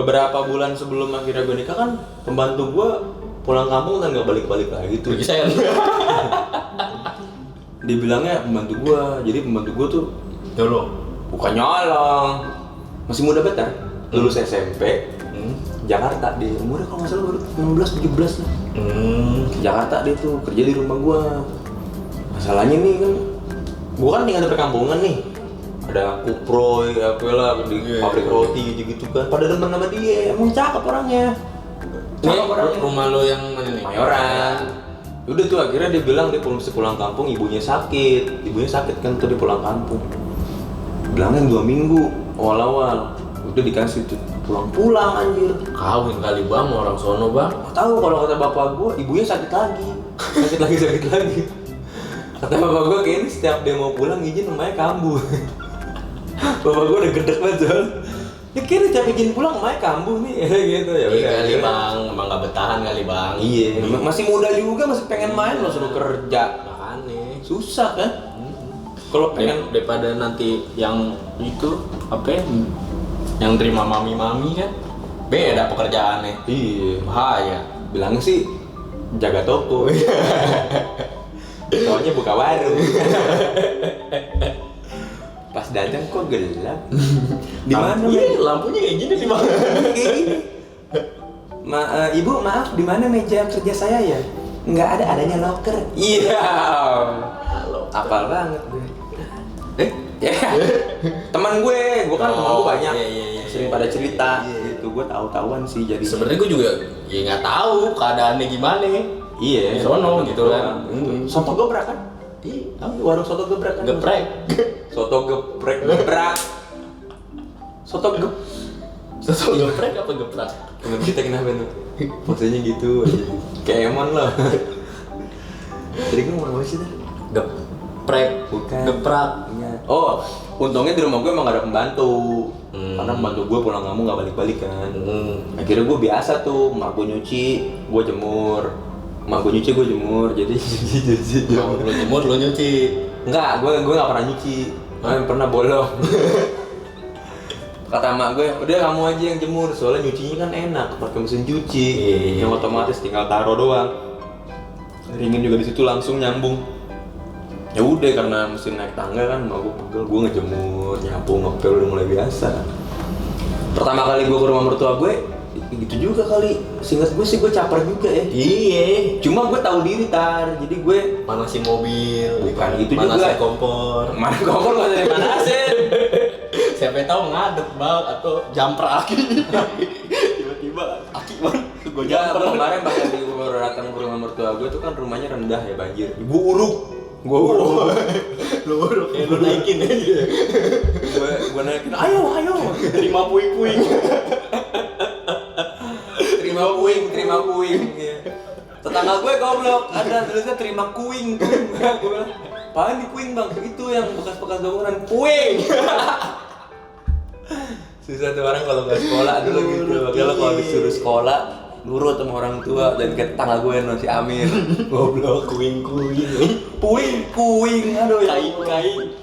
beberapa bulan sebelum akhirnya gue nikah kan pembantu gue pulang kampung dan nggak balik-balik lagi tuh. Saya Dibilangnya pembantu gue, jadi pembantu gue tuh dulu bukan nyolong, masih muda banget kan, lulus SMP, Jakarta dia, umurnya kalau nggak salah baru 16-17 lah. Jakarta dia tuh kerja di rumah gue. Masalahnya nih kan, gue kan tinggal di perkampungan nih, ada kuproy, apa lah di pabrik roti gitu kan. Pada demen sama dia, emang cakep orangnya. Cakep orangnya. Rumah lo yang mana nih? Mayoran. Udah tuh akhirnya dia bilang dia pulang kampung, ibunya sakit kan tuh dia pulang kampung. Bilangnya 2 minggu awal-awal, udah dikasih tuh pulang anjir. Kawin kali bang, orang sono bang. Tahu kalau kata bapak gua, ibunya sakit lagi. Kata bapak gua kayaknya setiap dia mau pulang izin namanya kambuh. Bapak gua udah gedek banget soal. Ya kayaknya tiap izin pulang namanya kambuh nih, gitu ya. Iya kali bang, emang gak bertahan kali bang. Iya, masih muda juga, masih pengen main lo suruh kerja. Makanya Susah kan? Kalau pengen daripada nanti yang itu apa ya? Yang terima mami kan beda pekerjaannya. iya, Bahaya. bilangnya sih jaga toko. Soalnya buka warung. Pas datang kok gelap. Di mana? Iya, lampunya kayak gini di mana? Kayak gini. Ibu maaf, di mana meja kerja saya ya? Nggak ada, adanya locker. Iya. Apal banget gue. Teman gue kan teman gue banyak. Iya. Sering pada cerita gitu. Gue tahu-tahuan sih jadi. Sebenarnya gue juga ya nggak tahu keadaannya gimana. Iya. Di sono gitu kan. Soto gebrak kan? Iya. Warung soto gebrak kan? Geprek. Soto gebrak. Soto Geprek apa geprak? Temen kita kenapa tuh? Posenya gitu aja. Kayak emang lah. Tadi gue ngomong apa sih tuh? Geprek. Bukan. Geprak. Iya. Oh, untungnya di rumah gue emang gak ada pembantu. Karena pembantu gue pulang kampung gak balik-balik kan. Akhirnya gue biasa tuh, emak gue nyuci, gue jemur. Emak gue nyuci, gue jemur. Jadi Kalau lo jemur lo nyuci. Enggak, gue gak pernah nyuci. Pernah bolong. Kata emak gue, udah kamu aja yang jemur, soalnya nyucinya kan enak, pakai mesin cuci, yang otomatis tinggal taruh doang. Ringin juga di situ langsung nyambung. Ya udah karena mesin naik tangga kan, emak gue pegel, gue ngejemur, nyapu, ngepel udah mulai biasa. Pertama kali gue ke rumah mertua gue, gitu juga kali. Seingat gue sih gue caper juga ya. Iya. Cuma gue tahu diri jadi gue Manasin mobil. Bukan itu juga. Manasin kompor. Mana kompor gak usah dimanasin. Siapa yang tahu ngadep bang atau jumper aki. Tiba-tiba aki bang. Gue Ya, jumper. kemarin pas lagi gue baru datang ke rumah mertua gue tuh kan rumahnya rendah ya banjir. Gue uruk. Lu uruk ya lu naikin ya. Gue naikin. Ayo. Terima puing-puing. Terima puing. Iya. Tetangga gue goblok. Ada tulisnya terima kuing. Gue bilang, apaan di kuing bang? Itu yang bekas-bekas bangunan. Puing. Susah tuh orang kalau nggak sekolah dulu gitu. Makanya kalau disuruh sekolah nurut sama orang tua dan ke tetangga gue si Amir. Goblok. Puing. Aduh ya. Kain.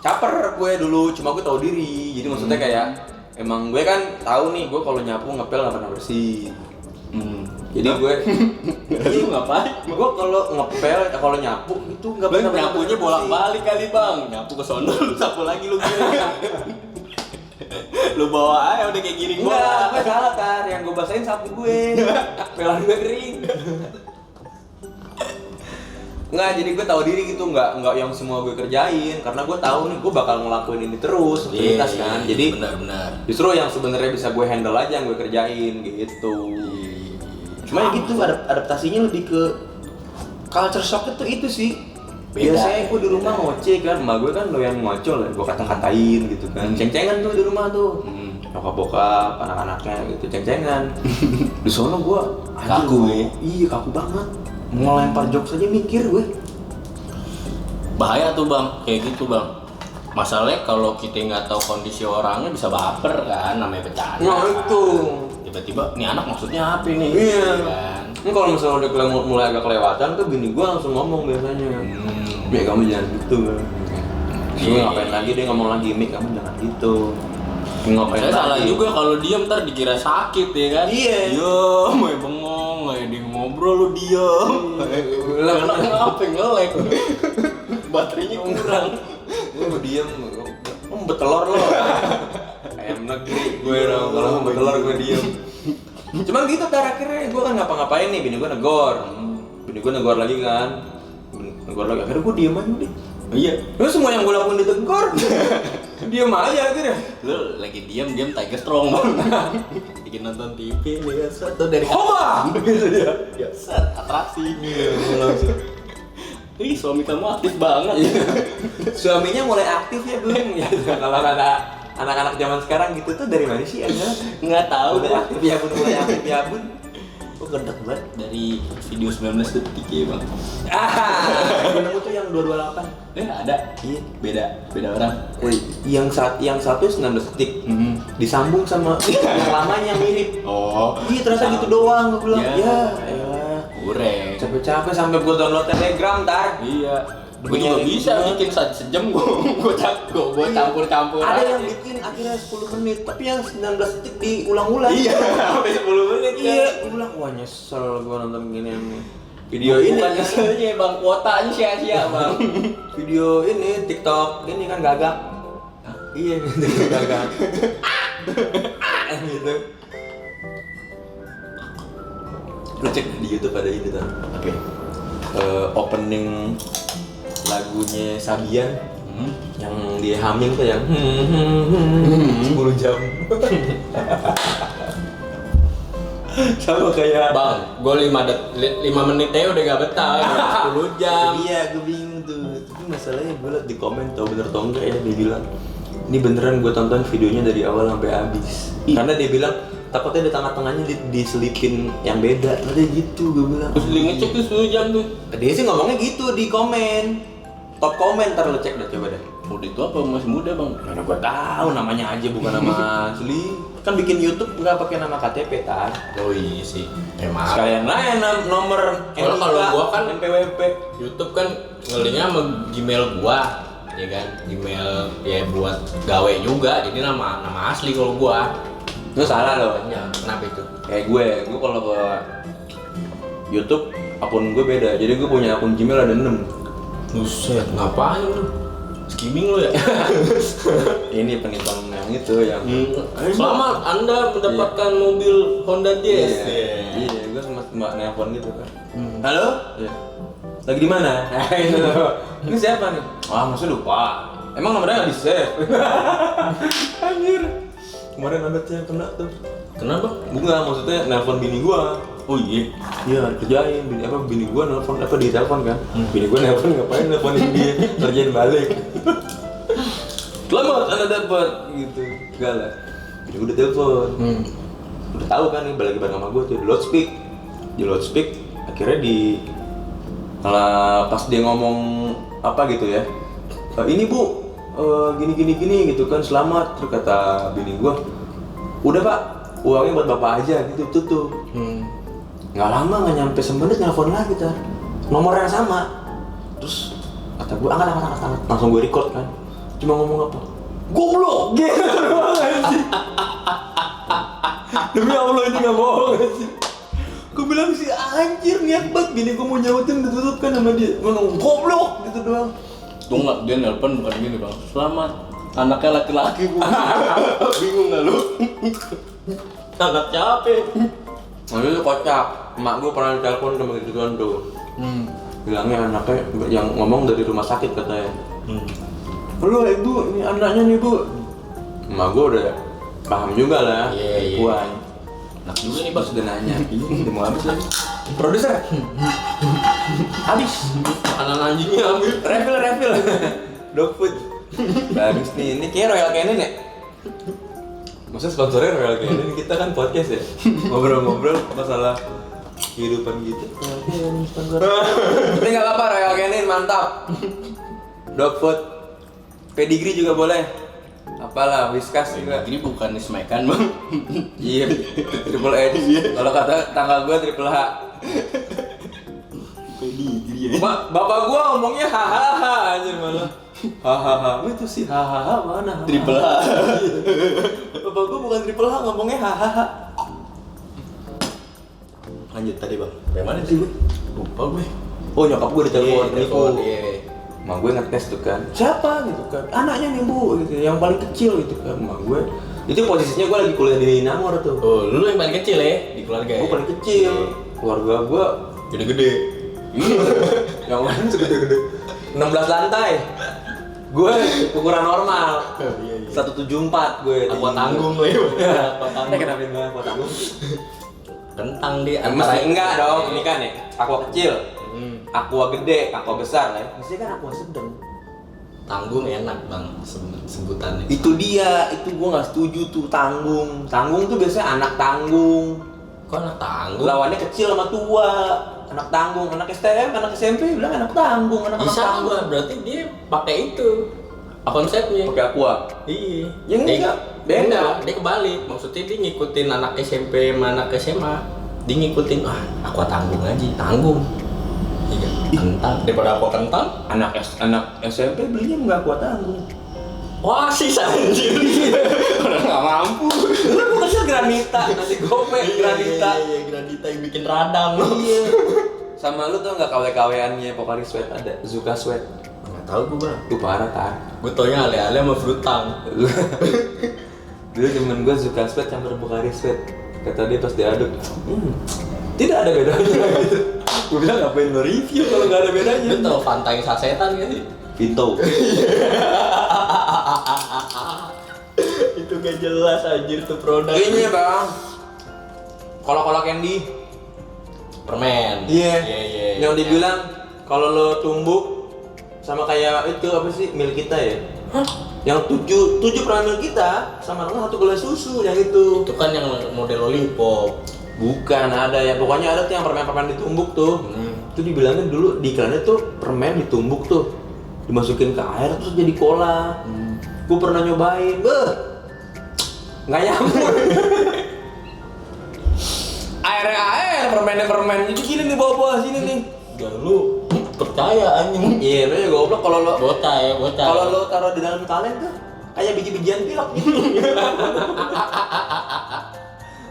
Caper gue dulu, cuma gue tahu diri. Jadi maksudnya kayak emang gue kan tahu nih gue kalau nyapu ngepel nggak pernah bersih. Jadi gue Lu ngapain? gue kalau ngepel kalau nyapu itu nggak Bang pernah nyapunya bersih. bolak-balik kali bang. Nyapu ke sono lu sapu lagi lu gini. Lu bawa aja udah kayak giring Enggak, bola. gue salah Tar, yang gue basahin sapu gue. Pelan gue kering. Enggak, jadi gue tahu diri gitu, enggak yang semua gue kerjain karena gue tahu nih gue bakal ngelakuin ini terus rutinitas kan. Jadi benar. justru yang sebenarnya bisa gue handle aja yang gue kerjain gitu. Cuma ya gitu adaptasinya lebih ke culture shock itu sih. Beda. Biasanya gue di rumah ngoceh kan, emak gue kan doyan ngocol ya, gue kata-katain gitu kan. Ceng-cengan tuh di rumah tuh. Bokap-bokap, anak-anaknya gitu, ceng-cengan. Di sono gue Kaku ya? Iya, kaku banget. Mau lempar jokes aja mikir gue. Bahaya tuh bang, kayak gitu bang. Masalahnya kalau kita nggak tahu kondisi orangnya bisa baper kan, namanya bercanda. Nah itu. Tiba-tiba, nih anak maksudnya apa nih? Iya. Kan? Ini kalau misalnya udah mulai agak kelewatan tuh bini gue langsung ngomong biasanya. Kamu jangan gitu kan. Gue ngapain lagi dia ngomong lagi, Mik kamu jangan gitu. Ngapain Saya salah lagi? juga kalau diam ntar dikira sakit ya kan. Iya. Diam, bengong, dia ngobrol lu diam. Lah kenapa ngelek? Baterainya kurang. Gue diem, betelor lo. Ayam negeri gue dong, kalau betelor gue diem. Cuman gitu akhirnya gue kan ngapa-ngapain nih, bini gue negor. Bini gue negor lagi kan. Negor lagi, akhirnya gue diem aja deh. Iya. Lu semua yang gue lakukan ditegor. Diem aja akhirnya. Lu lagi diam Tiger Strong banget. Bikin nonton TV biasa tuh dari Hoba! Gitu dia. biasa atraksi. Langsung. Ih, suami kamu aktif banget. Suaminya mulai aktif ya belum? Ya kalau ada anak-anak zaman sekarang gitu tuh dari mana sih aja? Nggak tahu Udah deh. aktif ya bun, mulai aktif ya bun. Kok gede banget dari video 19 detik ya bang. Gue nemu tuh yang 228. Ada. Iya. Beda orang. Yang satu 19 detik. Disambung sama yang lamanya yang mirip. Oh. Iya ternyata gitu doang gue bilang. Ya. Ya, elah. Kurang. Capek-capek sampai gue download Telegram tar. Iya. Gue Demi juga yang bisa itu. bikin sejam gue campur-campur. Ada aja. yang bikin akhirnya 10 menit, tapi yang 19 detik diulang-ulang. Iya, sampai 10 menit kan. Iya, gue bilang wah nyesel gue nonton gini nih. Video ini bukan nyeselnya bang, kuotanya sia-sia bang. video ini TikTok ini kan gagak. Iya, TikTok gagak. Gitu. Lu cek di YouTube ada ini tuh. Oke. Opening lagunya Sabian yang dia humming tuh yang 10 jam. Sama kayak Bang, gue 5 menit aja udah gak betah, 10 jam. Iya, gue bingung tuh. Tapi masalahnya gue liat di komen tau bener atau enggak ya, dia bilang ini beneran gue tonton videonya dari awal sampai habis. Karena dia bilang takutnya di tengah-tengahnya diselipin yang beda. Ada gitu gue bilang. Terus dia ngecek tuh 10 jam tuh. Dia sih ngomongnya gitu di komen. Top komen ntar lo cek dah coba deh. Udah itu apa masih muda bang? Mana gue tahu namanya aja bukan nama asli. Kan bikin YouTube nggak pakai nama KTP tar. Oh iya sih. Emang. Sekalian lah nomor Kalau gua kan NPWP. YouTube kan ngelinya sama Gmail gua, ya kan? Gmail ya buat gawe juga, jadi nama asli kalau gua. Itu salah loh. Ya, kenapa itu? Kayak gue kalau ke YouTube akun gue beda. Jadi gue punya akun Gmail ada 6. Buset, ngapain lu? Skimming lu ya? Ini penipuan yang itu yang Selamat Anda mendapatkan mobil Honda Jazz. Iya, gue sama mbak nelpon gitu kan. Halo? Iya. Lagi di mana? Itu. Ini siapa nih? Wah, masa lupa. Emang nomornya nggak di save? Anjir. Kemarin ada tuh yang kena tuh. Kenapa? Bunga, maksudnya nelpon bini gua. Oh iya. Iya, kerjain bini gua nelpon apa di telepon kan. Bini gua nelpon ngapain nelponin dia, kerjain balik. Selamat Anda dapat gitu. Enggak lah. Bini gua udah telepon. Udah tahu kan nih lagi bareng sama gua tuh di loudspeak akhirnya malah pas dia ngomong apa gitu ya. Ini Bu, gini gitu kan, selamat. Terus kata bini gua, udah Pak, uangnya buat Bapak aja gitu, tutup. Nggak lama, nggak nyampe semenit nelfon lagi tar, nomor yang sama. Terus kata gue angkat, langsung gue record kan, cuma ngomong apa? Goblok, gitu doang anjing. Demi Allah ini nggak bohong anjing. Gue bilang sih anjir niat banget, bini gue mau nyautin ditutup kan sama dia, ngomong goblok gitu doang. Tuh nggak, dia nelpon bukan gini bang. Selamat, anaknya laki-laki Bu. Bingung nggak lu? Anak capek. Nah itu kocak, emak gue pernah ditelepon sama gitu kan tuh. Bilangnya anaknya yang ngomong dari rumah sakit katanya. Halo ibu, ini anaknya nih bu. Emak gue udah paham juga lah, Iya. puan. Enak juga nih bang. Terus udah nanya, udah mau habis lagi. Produser, habis. Makanan anjingnya ambil. Refill. Dog food. Bagus nih, ini kayak Royal Canin ya? Maksudnya sponsornya Royal Canin, kita kan podcast ya? Ngobrol-ngobrol masalah kehidupan gitu. Royal Canin sponsor. Tapi nggak apa-apa, Royal Canin mantap. Dog food, pedigree juga boleh. Apalah, Whiskas juga. Ini bukan smack-an bang. Iya, Triple H. Kalau kata tanggal gue Triple H. Pedigree Bapak gua ngomongnya hahaha aja malah. Hahaha, itu sih hahaha mana? Triple H. Bapak gua bukan triple H ngomongnya hahaha. Lanjut tadi bang. Bagaimana sih gue? Lupa gue. Oh nyokap gua ditelepon, Telepon. Mak gue ngetes tuh kan, siapa gitu kan, anaknya nih bu, gitu, yang paling kecil gitu kan, mak gue. Itu posisinya gue lagi kuliah di Nangor tuh. Oh, lu yang paling kecil ya di keluarga. Gue paling kecil, keluarga gue Gede-gede. yang lain segede-gede 16 lantai. Gue ukuran normal. Iya. 174 gue. Aqua tanggung lah ya. Aqua tanggung. Kenapa enggak aqua tanggung? Kentang di Mesti enggak dong, ini kan ya, aqua kecil, aqua gede, aqua besar lah ya. Mesti kan aqua sedang. Tanggung enak bang sebutannya. Itu dia, itu gue nggak setuju tuh tanggung. Tanggung tuh biasanya anak tanggung. Kok anak tanggung? Lawannya kecil sama tua. Anak tanggung, anak STM, anak SMP bilang anak tanggung, anak Bisa tanggung. gua, berarti dia pakai itu konsepnya. Pakai aqua. Iya. Yang enggak, Dia beda. enggak, dia kebalik. Maksudnya dia ngikutin anak SMP sama anak SMA. Dia ngikutin, aku tanggung aja, tanggung. Iya, kentang. Daripada aku kentang, Anak SMP belinya nggak aqua tanggung. wah sih anjir. Orang nggak mampu. Dulu gue kecil granita, nasi gopek granita. Iya, granita yang bikin radang. Iya. Sama lu tau nggak KW-KW-annya Pocari Sweat ada, Zuka Sweat. Nggak tahu gue bang. Itu parah kan. Gue taunya ale-ale sama frutang. Dulu temen gue Zuka Sweat campur Pocari Sweat. Kata dia pas diaduk, tidak ada bedanya gitu. Gue bilang ngapain lo review kalau nggak ada bedanya. Lu tau Fanta yang sasetan gak sih? Pinto. Itu gak jelas anjir tuh produk. Ini bang, kolak-kolak candy. Permen. Iya. Iya. Yang dibilang kalau lo tumbuk sama kayak itu apa sih mil kita ya? Hah? Yang tujuh pernah mil kita sama dengan 1 gelas susu yang itu. Itu kan yang model lollipop. Bukan ada ya, pokoknya ada tuh yang permen-permen ditumbuk tuh. Itu dibilangin dulu di iklannya tuh permen ditumbuk tuh, dimasukin ke air terus jadi cola. Gue pernah nyobain, nggak nyambung. Air, permennya permen. Jadi gini nih bawa sini nih. Ya lu percaya anjing. Iya, lo ya goblok kalau lo Bocah. kalau lo taruh di dalam kaleng tuh kayak biji-bijian pilok gitu.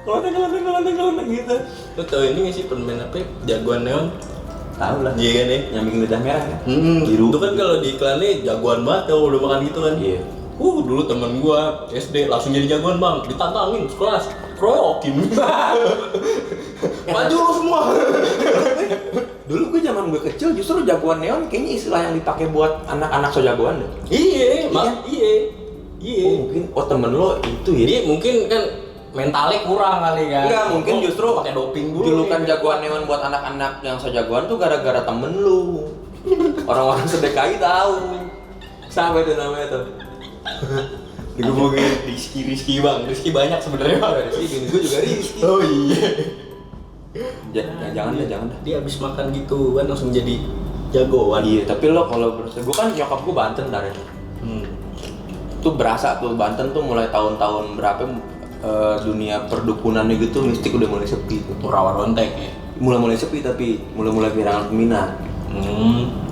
Kelenteng gitu. Lu tau ini nggak sih permen apa? Jagoan neon. Tahu lah. Iya kan ya? Yang bikin lidah merah kan? Biru. Itu kan kalau di iklannya jagoan banget kalau udah makan gitu kan. Iya. Dulu temen gua SD langsung jadi jagoan bang, ditantangin sekelas, kroyokin. Maju lu semua. Dulu gue zaman gue kecil justru jagoan neon kayaknya istilah yang dipakai buat anak-anak so jagoan deh. Iya. Mungkin temen lo itu ya. Jadi mungkin kan mentalnya kurang kali kan. Enggak, mungkin justru pakai doping dulu. julukan jagoan neon buat anak-anak yang so jagoan tuh gara-gara temen lu. Orang-orang sedekai tahu. Sampai itu namanya tuh. Digebukin Rizky bang, Rizky banyak sebenarnya bang. Rizky, bini gue juga Rizky. Oh iya. Jangan dah. Dia abis makan gitu kan langsung jadi jagoan. Iya, tapi lo kalau berasa, gue kan nyokap gue Banten darahnya. Tuh berasa tuh Banten tuh mulai tahun-tahun berapa dunia perdukunannya gitu mistik udah mulai sepi tuh. Rawa rontek ya. Mulai sepi tapi mulai kehilangan peminat.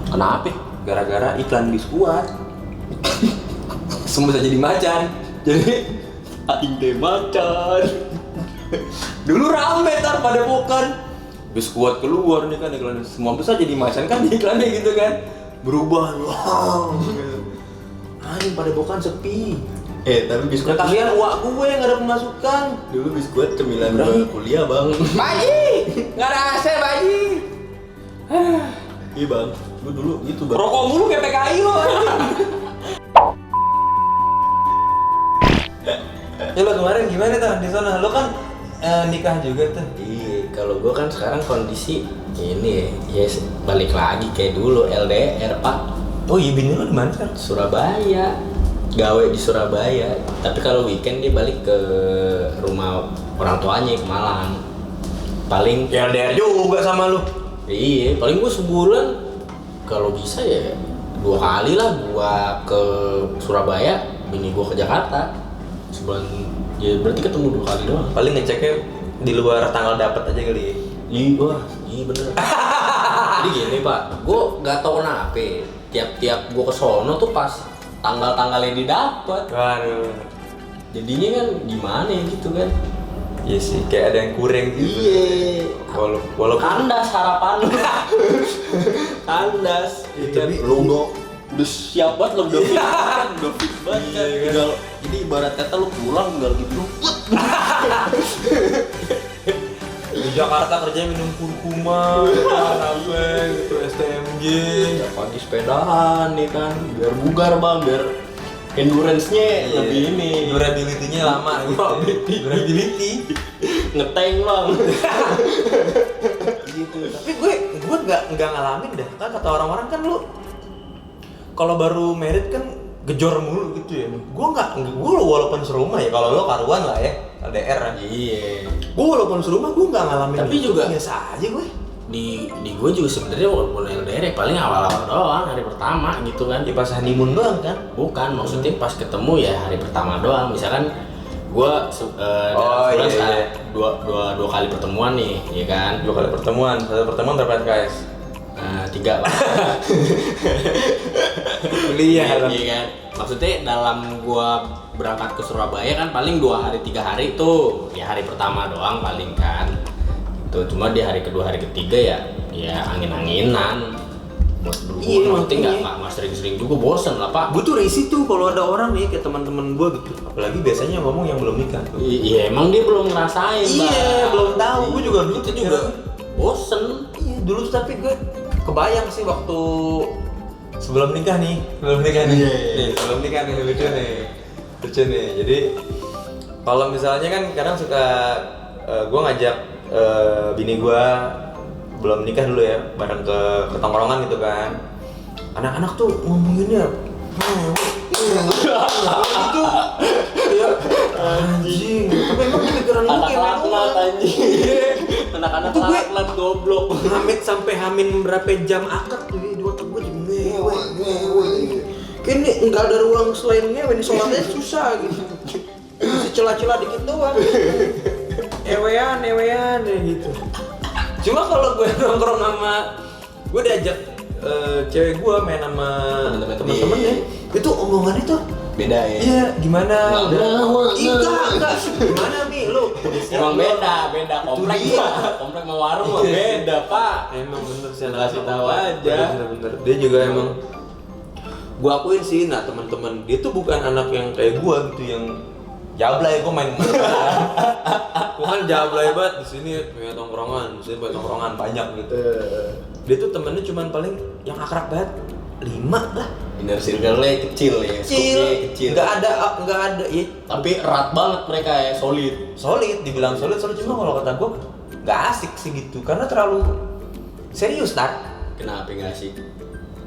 Kenapa? Gara-gara iklan biskuat. Semua bisa jadi macan. Jadi Aing teh macan. dulu rame tar pada pokan. Biskuat keluar nih kan iklannya. Semua bisa jadi macan kan di iklannya gitu kan. Berubah. Wow. Anjing pada pokan sepi. Tapi biskuit Kasihan uak gue yang gak ada pemasukan. dulu biskuit cemilan gue kuliah bang. Bayi, nggak ada AC bayi. Iya bang, gue dulu gitu bang. Rokok mulu kayak PKI lo. Ya lo kemarin gimana tuh di sana? Lo kan nikah juga tuh. Iya, kalau gue kan sekarang kondisi ini ya balik lagi kayak dulu LDR pak. Oh iya, bini lo di mana kan? Surabaya, gawe di Surabaya. Tapi kalau weekend dia balik ke rumah orang tuanya ke Malang. Paling Ya LDR juga sama lo. iya, paling gue sebulan kalau bisa ya 2 kali lah gua ke Surabaya, bini gua ke Jakarta. Sebulan ya berarti ketemu 2 kali doang. Paling ngeceknya di luar tanggal dapat aja kali ya. Iya, wah, iya bener. Jadi gini Pak, gue nggak tahu kenapa tiap gue ke sono tuh pas tanggal-tanggalnya didapat. Waduh. Jadinya kan gimana ya gitu kan? Iya sih, kayak ada yang kurang gitu. Iya. Walaupun Kandas harapan lu. Kandas. Iya, Kan tapi- lu udah siap banget, lu udah fit kan, udah fit banget kan. Iya, kan. Tinggal, jadi ibarat kata lu pulang tinggal gitu. di Jakarta kerjanya minum kurkuma, apa gitu, STMG. Ya pagi sepedahan nih kan, biar bugar bang, biar endurance-nya lebih ini. Durability-nya lama gitu. Durability. Ngeteng bang. Gitu. Tapi gue nggak ngalamin dah. Kan kata orang-orang kan lu kalau baru married kan gejor mulu gitu ya. Gue walaupun serumah ya, kalau lo karuan lah ya, LDR kan. Iya. Gue walaupun serumah gue nggak ngalamin. Tapi gitu, juga- biasa aja gue. Di gue juga sebenarnya walaupun LDR paling awal-awal doang, hari pertama gitu kan. Di pas honeymoon doang kan. Bukan, maksudnya pas ketemu ya hari pertama doang. Misalkan gua Oh, dalam sebulan iya. dua kali pertemuan nih, ya kan? 2 kali pertemuan, satu pertemuan berapa SKS? 3 lah. Kuliah lah. Iya kan? Maksudnya dalam gua berangkat ke Surabaya kan paling 2 hari 3 hari tuh. Ya hari pertama doang paling kan. Tuh cuma di hari kedua hari ketiga ya angin-anginan. Iya, Maksudnya makanya. nggak sering-sering juga, bosen lah Pak. Gue tuh risih tuh kalau ada orang nih kayak teman-teman gue gitu. Apalagi biasanya ngomong yang belum nikah. Iya emang dia belum ngerasain. Iya, Bang. belum tahu. Gue juga dulu Itu juga bosen. Iya, dulu tuh tapi gue kebayang sih waktu sebelum nikah nih. Sebelum nikah nih. Iya. Nih, sebelum nikah nih lucu nih. Lucu nih. Jadi kalau misalnya kan kadang suka gue ngajak bini gue belum nikah dulu ya, bareng ke tongkrongan gitu kan. Anak-anak tuh ngomonginnya itu ya anjing. Tapi emang kepikiran lu Anak kayak laknat doang. anjing. Anak-anak Itu gue- laknat goblok. Hamid sampai hamin berapa jam akad tuh di otak gue jadi ngewe. Kayaknya nggak ada ruang selain ngewe, nih sholatnya susah gitu. Masih celah-celah dikit doang. Ewean ya gitu. Cuma kalau gue nongkrong sama gue diajak cewek gue main sama temen-temennya, itu omongannya tuh Beda ya. iya gimana? Nggak, Enggak. Gimana nih lu? Emang beda komplek dia. komplek sama warung mah Iya. beda Pak. Emang bener sih Kasih tahu aja. Bener. Dia juga emang gua akuin sih, nah teman-teman dia tuh bukan anak yang kayak gua gitu yang jablay. Gua main gua kan jablay banget di sini punya tongkrongan, di sini punya tongkrongan banyak gitu. Dia tuh temennya cuman paling yang akrab banget 5 lah. Inner circle-nya kecil ya, scope-nya kecil. Nggak ada ya Tapi erat banget mereka ya, solid. solid, dibilang solid cuma kalau kata gua nggak asik sih gitu karena terlalu serius tar. Kenapa nggak sih?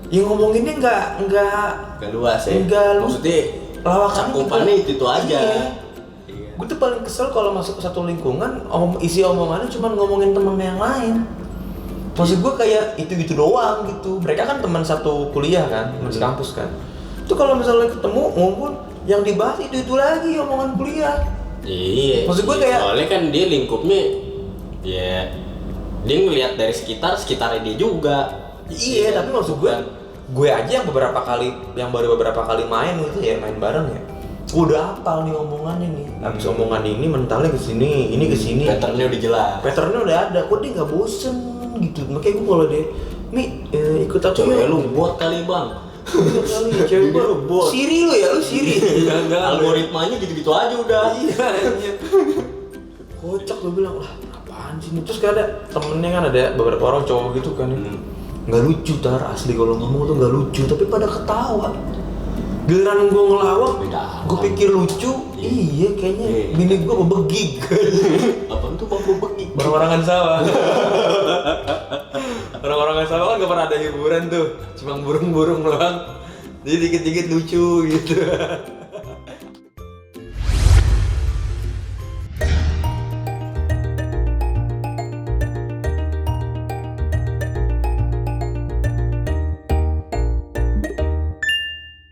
Yang ngomonginnya nggak Gak luas ya. Nggak lu- Maksudnya lawakannya cakupannya itu aja. Iya. Gue tuh paling kesel kalau masuk ke satu lingkungan, isi omongannya cuma ngomongin temen yang lain. Maksud gue kayak itu doang gitu. Mereka kan teman satu kuliah kan, teman kampus kan. Itu kalau misalnya ketemu ngumpul, yang dibahas itu lagi omongan kuliah. Iya. Maksud gue iya. kayak- Soalnya kan dia lingkupnya ya dia ngelihat dari sekitarnya dia juga. Iya, tapi maksud gue aja yang baru beberapa kali main gitu ya, main bareng ya. Udah hafal nih omongannya nih. Habis omongan ini mentalnya ke sini, ini ke sini. Patternnya udah jelas. Patternnya udah ada, kok dia nggak bosen gitu. Makanya gue kalau dia, ikut aku Cewek yuk." lu bot kali bang. Iya kali, cewek gue Dia bot. Siri lu ya, lu Siri. Algoritmanya gitu-gitu aja udah. Iya, anjir. Kocak gue bilang, lah apaan sih ini? Terus kan ada temennya kan ada beberapa orang cowok gitu kan ya. Nggak lucu tar, asli kalau ngomong tuh nggak lucu, tapi pada ketawa. Giliran gue ngelawak, Beda gue alam. pikir lucu, iya kayaknya Iya. bini gue bebegig. Apaan tuh bang bebek? Orang-orangan sawah. Orang-orangan sawah kan gak pernah ada hiburan tuh, cuma burung-burung doang. Jadi dikit-dikit lucu gitu.